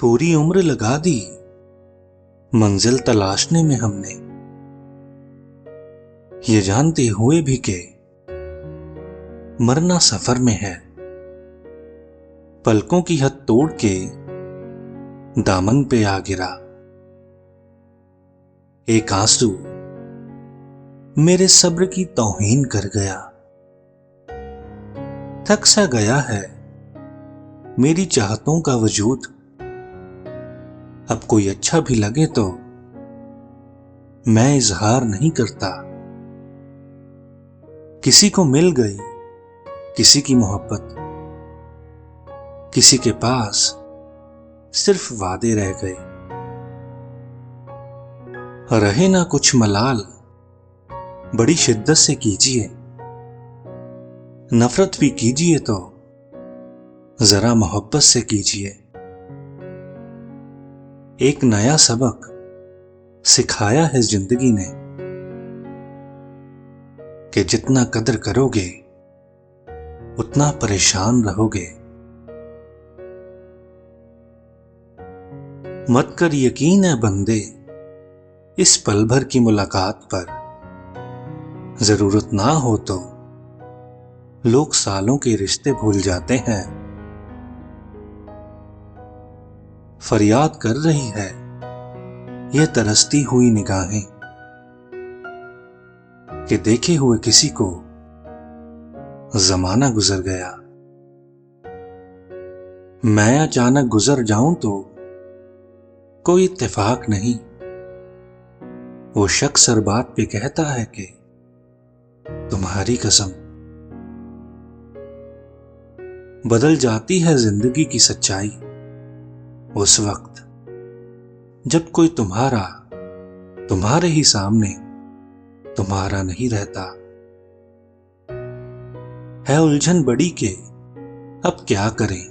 पूरी उम्र लगा दी मंजिल तलाशने में हमने, ये जानते हुए भी कि मरना सफर में है। पलकों की हद तोड़ के दामन पे आ गिरा एक आंसू, मेरे सब्र की तौहीन कर गया। थक सा गया है मेरी चाहतों का वजूद, अब कोई अच्छा भी लगे तो मैं इजहार नहीं करता। किसी को मिल गई किसी की मोहब्बत, किसी के पास सिर्फ वादे रह गए। रहे ना कुछ मलाल, बड़ी शिद्दत से कीजिए, नफरत भी कीजिए तो जरा मोहब्बत से कीजिए। एक नया सबक सिखाया है जिंदगी ने कि जितना कदर करोगे उतना परेशान रहोगे। मत कर यकीन है बंदे इस पल भर की मुलाकात पर, जरूरत ना हो तो लोग सालों के रिश्ते भूल जाते हैं। फरियाद कर रही है ये तरसती हुई निगाहें कि देखे हुए किसी को जमाना गुजर गया। मैं अचानक गुजर जाऊं तो कोई इत्तेफाक नहीं, वो शख्स हर बात पे कहता है कि तुम्हारी कसम। बदल जाती है जिंदगी की सच्चाई उस वक्त जब कोई तुम्हारे ही सामने तुम्हारा नहीं रहता। है उलझन बड़ी के अब क्या करें,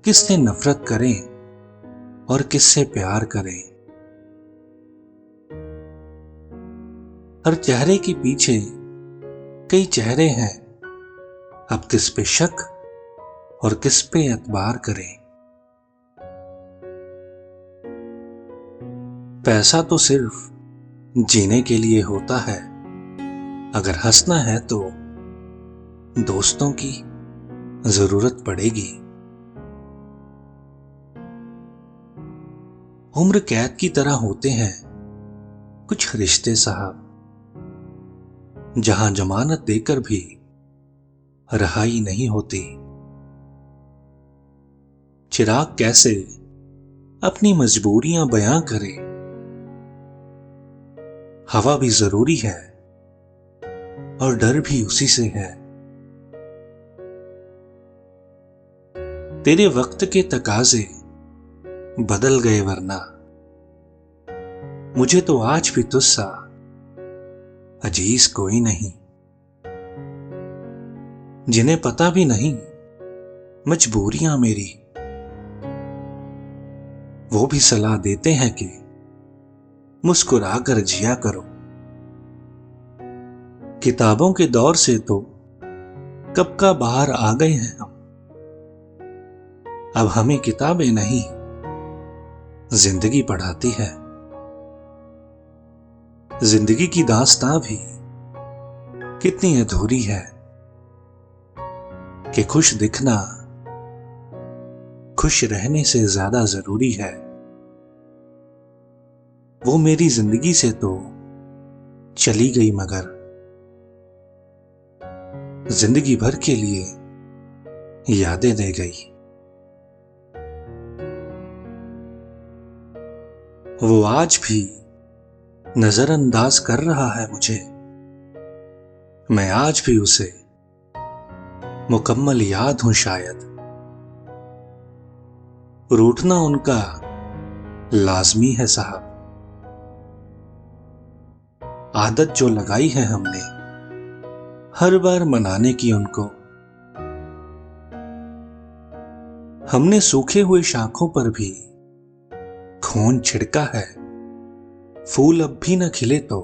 किससे नफरत करें और किससे प्यार करें। हर चेहरे के पीछे कई चेहरे हैं, अब किस पे शक और किस पे एतबार करें। पैसा तो सिर्फ जीने के लिए होता है, अगर हंसना है तो दोस्तों की जरूरत पड़ेगी। उम्र कैद की तरह होते हैं कुछ रिश्ते साहब, जहां जमानत देकर भी रहाई नहीं होती। चिराग कैसे अपनी मजबूरियां बयां करे, हवा भी जरूरी है और डर भी उसी से है। तेरे वक्त के तकाजे बदल गए वरना मुझे तो आज भी तुझसा अजीज कोई नहीं। जिन्हें पता भी नहीं मजबूरियां मेरी, वो भी सलाह देते हैं कि मुस्कुरा कर जिया करो। किताबों के दौर से तो कब का बाहर आ गए हैं हम, अब हमें किताबें नहीं जिंदगी पढ़ाती है। जिंदगी की दास्तां भी कितनी अधूरी है कि खुश दिखना खुश रहने से ज्यादा जरूरी है। वो मेरी जिंदगी से तो चली गई मगर जिंदगी भर के लिए यादें दे गई। वो आज भी नजरअंदाज कर रहा है मुझे, मैं आज भी उसे मुकम्मल याद हूं शायद। रूठना उनका लाजमी है साहब, आदत जो लगाई है हमने हर बार मनाने की उनको। हमने सूखे हुए शाखों पर भी खून छिड़का है, फूल अब भी न खिले तो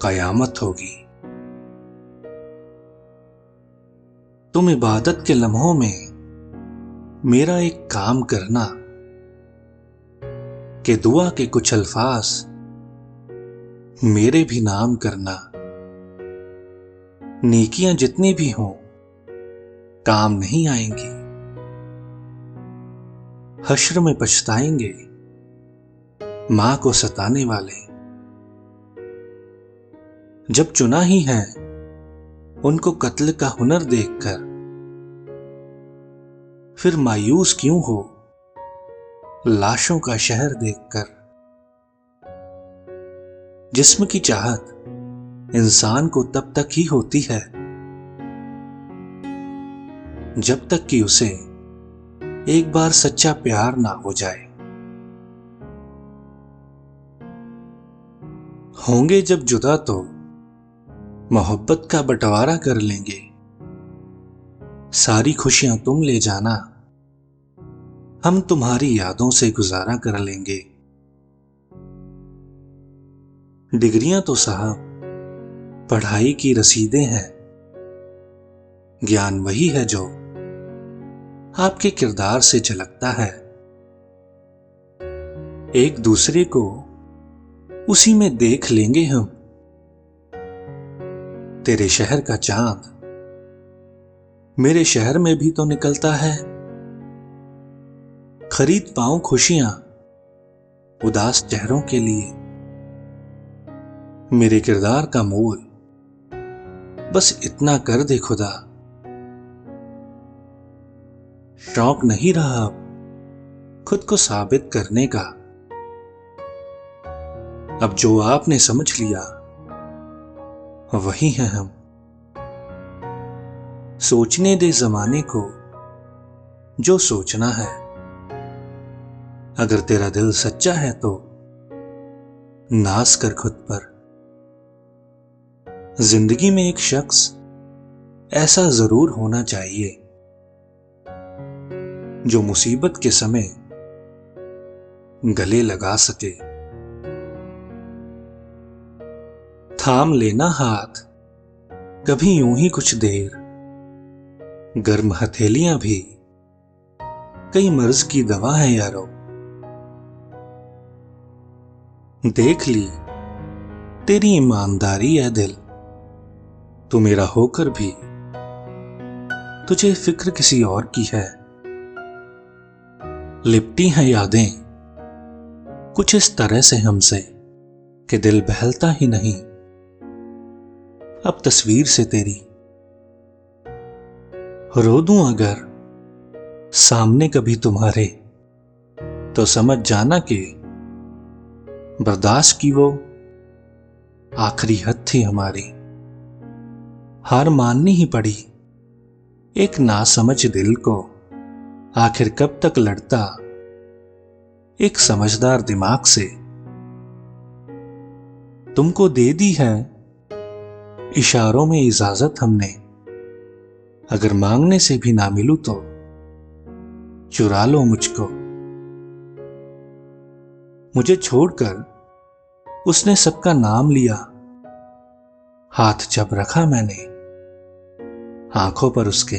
कयामत होगी। तुम इबादत के लम्हों में मेरा एक काम करना कि दुआ के कुछ अल्फाज मेरे भी नाम करना। नेकियां जितनी भी हों काम नहीं आएंगी, हश्र में पछताएंगे मां को सताने वाले। जब चुना ही है उनको कत्ल का हुनर देखकर, फिर मायूस क्यों हो लाशों का शहर देखकर। जिस्म की चाहत इंसान को तब तक ही होती है जब तक कि उसे एक बार सच्चा प्यार ना हो जाए। होंगे जब जुदा तो मोहब्बत का बंटवारा कर लेंगे। सारी खुशियां तुम ले जाना, हम तुम्हारी यादों से गुजारा कर लेंगे। डिग्रियां तो साहब पढ़ाई की रसीदें हैं, ज्ञान वही है जो आपके किरदार से झलकता है। एक दूसरे को उसी में देख लेंगे हम। तेरे शहर का चांद मेरे शहर में भी तो निकलता है। खरीद पाऊं खुशियां उदास चेहरों के लिए। मेरे किरदार का मोल बस इतना कर दे खुदा। शौक नहीं रहा अब खुद को साबित करने का। अब जो आपने समझ लिया वही हैं हम। सोचने दे जमाने को जो सोचना है। अगर तेरा दिल सच्चा है तो नाज कर खुद पर। जिंदगी में एक शख्स ऐसा जरूर होना चाहिए जो मुसीबत के समय गले लगा सके। थाम लेना हाथ कभी यूं ही कुछ देर, गर्म हथेलियां भी कई मर्ज की दवा है यारो। देख ली तेरी ईमानदारी है दिल, तू मेरा होकर भी तुझे फिक्र किसी और की है। लिपटी हैं यादें कुछ इस तरह से हमसे कि दिल बहलता ही नहीं अब तस्वीर से तेरी। रो दूं अगर सामने कभी तुम्हारे तो समझ जाना कि बर्दाश्त की वो आखिरी हद थी हमारी। हार माननी ही पड़ी एक नासमझ दिल को। आखिर कब तक लड़ता एक समझदार दिमाग से। तुमको दे दी है इशारों में इजाजत हमने। अगर मांगने से भी ना मिलूं तो चुरा लो मुझको। मुझे छोड़कर उसने सबका नाम लिया। हाथ जब रखा मैंने आंखों पर उसके